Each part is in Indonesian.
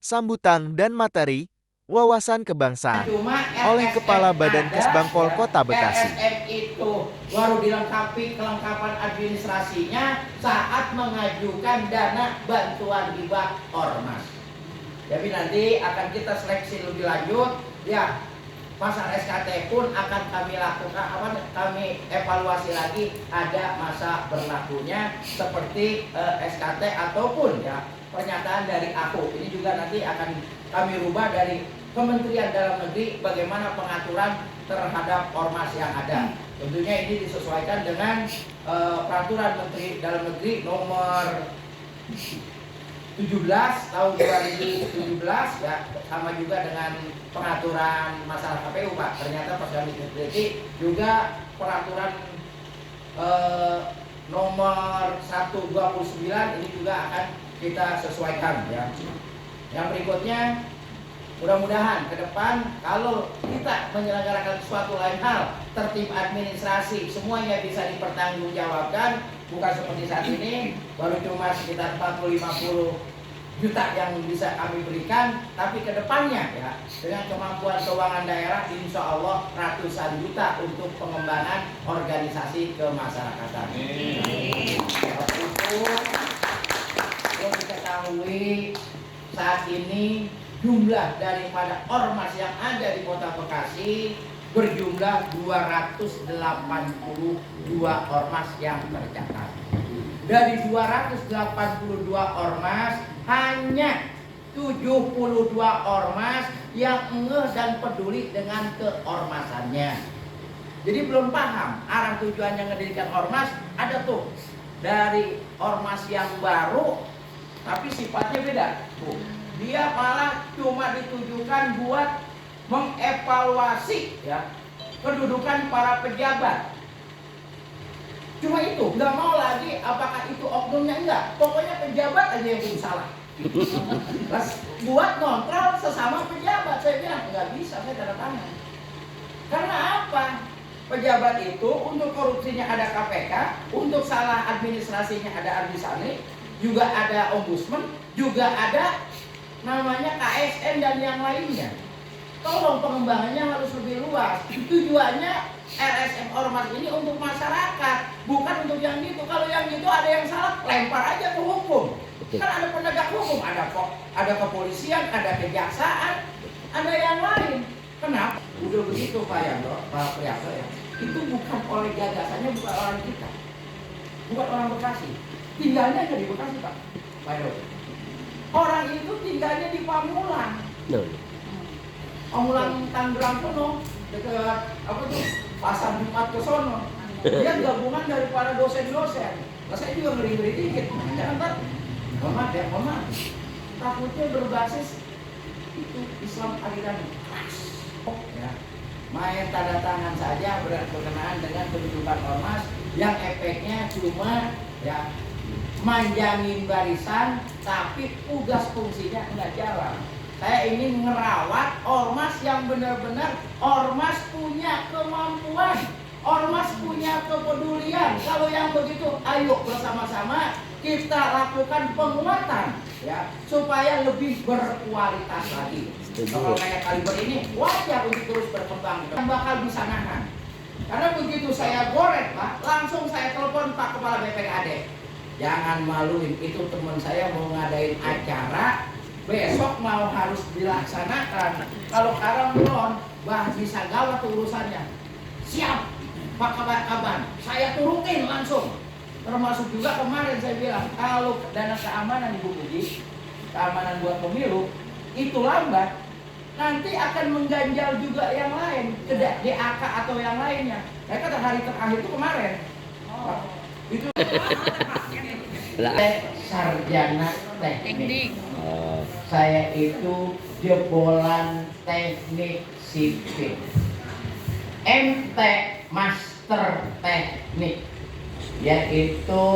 sambutan dan materi wawasan kebangsaan oleh Kepala Badan Kesbangpol Kota Bekasi. LSM itu baru dilengkapi kelengkapan administrasinya saat mengajukan dana bantuan hibah ormas. Jadi nanti akan kita seleksi lebih lanjut, ya. Masa SKT pun akan kami lakukan, kami evaluasi lagi ada masa berlakunya seperti SKT ataupun ya pernyataan dari AHU. Ini juga nanti akan kami rubah dari Kementerian Dalam Negeri bagaimana pengaturan terhadap ormas yang ada. Tentunya ini disesuaikan dengan peraturan Menteri Dalam Negeri nomor 17 tahun 2017 ya, sama juga dengan pengaturan masalah KPU Pak. Ternyata pas kami teliti juga peraturan nomor 129 ini juga akan kita sesuaikan ya. Yang berikutnya, mudah-mudahan ke depan kalau kita menyelenggarakan suatu lain hal, tertib administrasi semuanya bisa dipertanggungjawabkan, bukan seperti saat ini baru cuma sekitar 40-50 juta yang bisa kami berikan, tapi ke depannya ya dengan kemampuan keuangan daerah insya Allah ratusan juta untuk pengembangan organisasi kemasyarakatan. Seperti itu yang diketahui saat ini jumlah daripada ormas yang ada di Kota Bekasi berjumlah 282 ormas yang tercatat. Dari 282 ormas hanya 72 ormas yang ngeh dan peduli dengan keormasannya. Jadi belum paham arah tujuannya ngedirikan ormas. Ada tuh dari ormas yang baru tapi sifatnya beda. Dia malah cuma ditujukan buat mengevaluasi ya kedudukan para pejabat. Cuma itu, nggak mau lagi apakah itu oknumnya, enggak. Pokoknya pejabat aja yang belum salah. Buat kontrol sesama pejabat, saya bilang nggak bisa, saya tanda tangan. Karena apa? Pejabat itu untuk korupsinya ada KPK, untuk salah administrasinya ada Arbisani, juga ada ombudsman, juga ada namanya KSN dan yang lainnya. Tolong pengembangannya harus lebih luas. Tujuannya LSM ormas ini untuk masyarakat, bukan untuk yang gitu. Kalau yang gitu ada yang salah, lempar aja ke hukum. Kan ada penegak hukum, ada kepolisian, ada kejaksaan, ada yang lain. Kenapa? Udah begitu Pak Yanto, Pak Priyanto ya. Itu bukan oleh gagasannya, bukan orang kita, bukan orang Bekasi. Tinggalnya aja di Bekasi Pak Yanto. Orang itu tinggalnya di Pamulang. Pamulang Tangerang Kuno, dekat apa tuh Pasar Jumat ke sono. Dia gabungan dari para dosen-dosen. Nah, saya juga ngeri-ngeri dikit. Jangan ntar, mohon maaf. Takutnya berbasis itu Islam aliran keras. Ya. Main tanda tangan saja berkenaan dengan kedudukan ormas yang efeknya cuma ya manjangin barisan, tapi tugas fungsinya enggak jalan. Saya ini ngerawat ormas yang benar-benar ormas punya kemampuan, ormas punya kepedulian. Kalau yang begitu, ayo bersama-sama kita lakukan penguatan ya supaya lebih berkualitas lagi. Kalau kayak kaliber ini wajar untuk terus berkembang dan bakal bisa nahan. Karena begitu saya goreng Pak, langsung saya telepon Pak Kepala BPKD. Jangan maluin, itu teman saya mau ngadain acara besok mau harus dilaksanakan. Kalau sekarang belum, bisa gawat urusannya. Siap, Pak Kaban, saya turutin langsung. Termasuk juga kemarin saya bilang, kalau dana keamanan Ibu Budi, keamanan buat pemilu, itu lambat, nanti akan mengganjal juga yang lain, DAK atau yang lainnya. Mereka hari terakhir itu kemarin. Itu sarjana teknik. Saya itu jebolan teknik sipil. MT Master Teknik, yaitu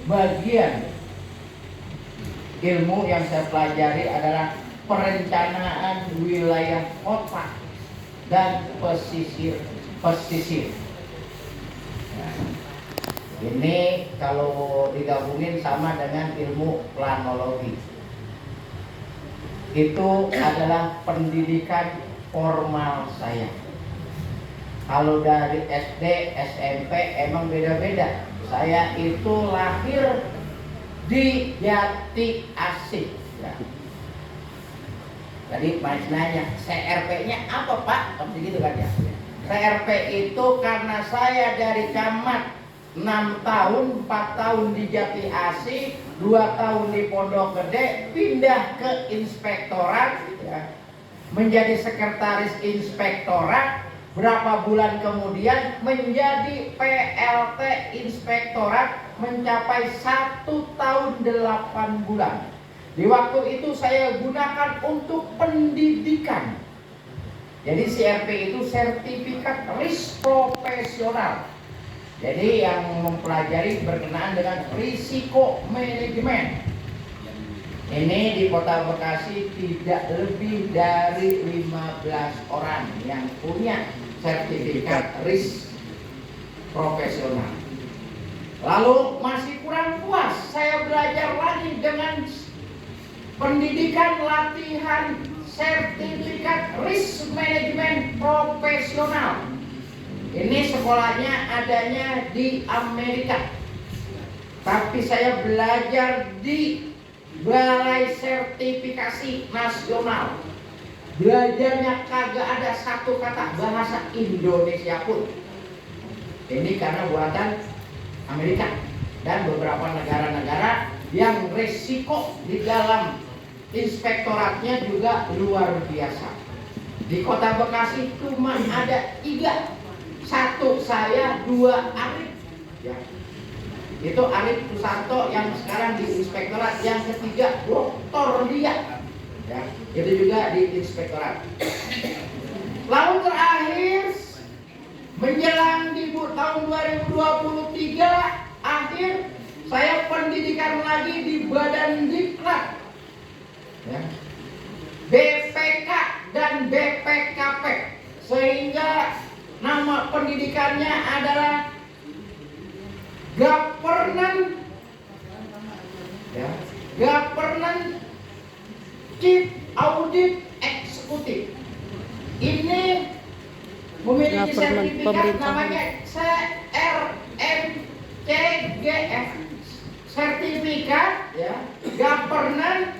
bagian ilmu yang saya pelajari adalah perencanaan wilayah kota dan pesisir. Nah, ini kalau digabungin sama dengan ilmu planologi. Itu adalah pendidikan formal saya. Kalau dari SD, SMP emang beda-beda. Saya itu lahir di Jati Asih. Ya. Tadi Mas nanya, CRP-nya apa Pak? Begitu kan ya. CRP itu karena saya dari camat 6 tahun, 4 tahun di Jati Asih, 2 tahun di Pondok Gede, pindah ke inspektorat, ya, menjadi sekretaris inspektorat. Berapa bulan kemudian menjadi PLT inspektorat, mencapai 1 tahun 8 bulan. Di waktu itu saya gunakan untuk pendidikan. Jadi CRP itu sertifikat risk profesional. Jadi yang mempelajari berkenaan dengan risiko manajemen. Ini di Kota Bekasi tidak lebih dari 15 orang yang punya sertifikat risk profesional. Lalu masih kurang puas, saya belajar lagi dengan pendidikan latihan sertifikat risk management profesional. Ini sekolahnya adanya di Amerika, tapi saya belajar di Balai Sertifikasi Nasional. Belajarnya kagak ada satu kata bahasa Indonesia pun. Ini karena buatan Amerika dan beberapa negara-negara yang resiko di dalam inspektoratnya juga luar biasa. Di Kota Bekasi cuma ada 3. 1 saya, 2 Arif. Ya. Itu Arif Susanto yang sekarang di inspektorat. Yang ketiga Dr. Lia. Ya. Itu juga di inspektorat. Lalu terakhir menjelang di tahun 2023 akhir saya pendidikan lagi di Badan Diklat, ya, BPK dan BPKP, sehingga nama pendidikannya adalah Governance, ya, Governance Chief Audit Executive. Ini memiliki sertifikat namanya CRMCGF, sertifikat, ya, Governance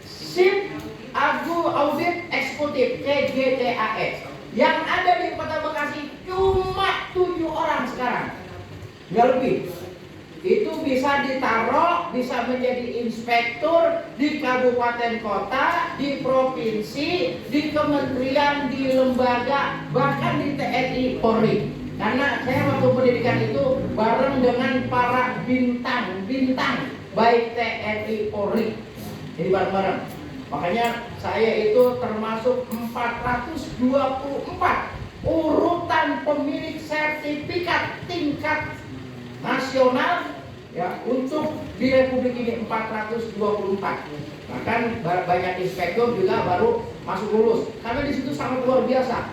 Chief Audit Executive, CGTAE. Yang ada di Kota Bekasi cuma 7 orang sekarang, nggak lebih. Itu bisa ditaruh, bisa menjadi inspektur di kabupaten kota, di provinsi, di kementerian, di lembaga, bahkan di TNI Polri. Karena saya waktu pendidikan itu bareng dengan para bintang baik TNI Polri. Jadi bareng-bareng. Makanya saya itu termasuk 424 urutan pemilik sertifikat tingkat nasional, ya, untuk di Republik ini 424. Bahkan banyak inspektur juga baru masuk lulus. Karena di situ sangat luar biasa.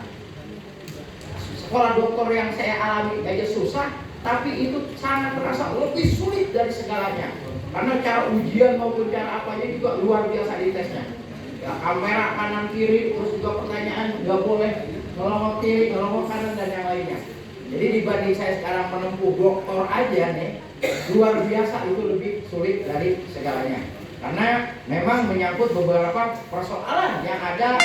Sekolah doktor yang saya alami aja susah, tapi itu sangat terasa lebih sulit dari segalanya. Karena cara ujian maupun cara apanya juga luar biasa di tesnya. Ya, kamera kanan kiri, terus juga pertanyaan nggak boleh ngelongok kiri, ngelongok kanan dan yang lainnya. Jadi dibanding saya sekarang menempuh doktor aja nih, luar biasa, itu lebih sulit dari segalanya. Karena memang menyangkut beberapa persoalan yang ada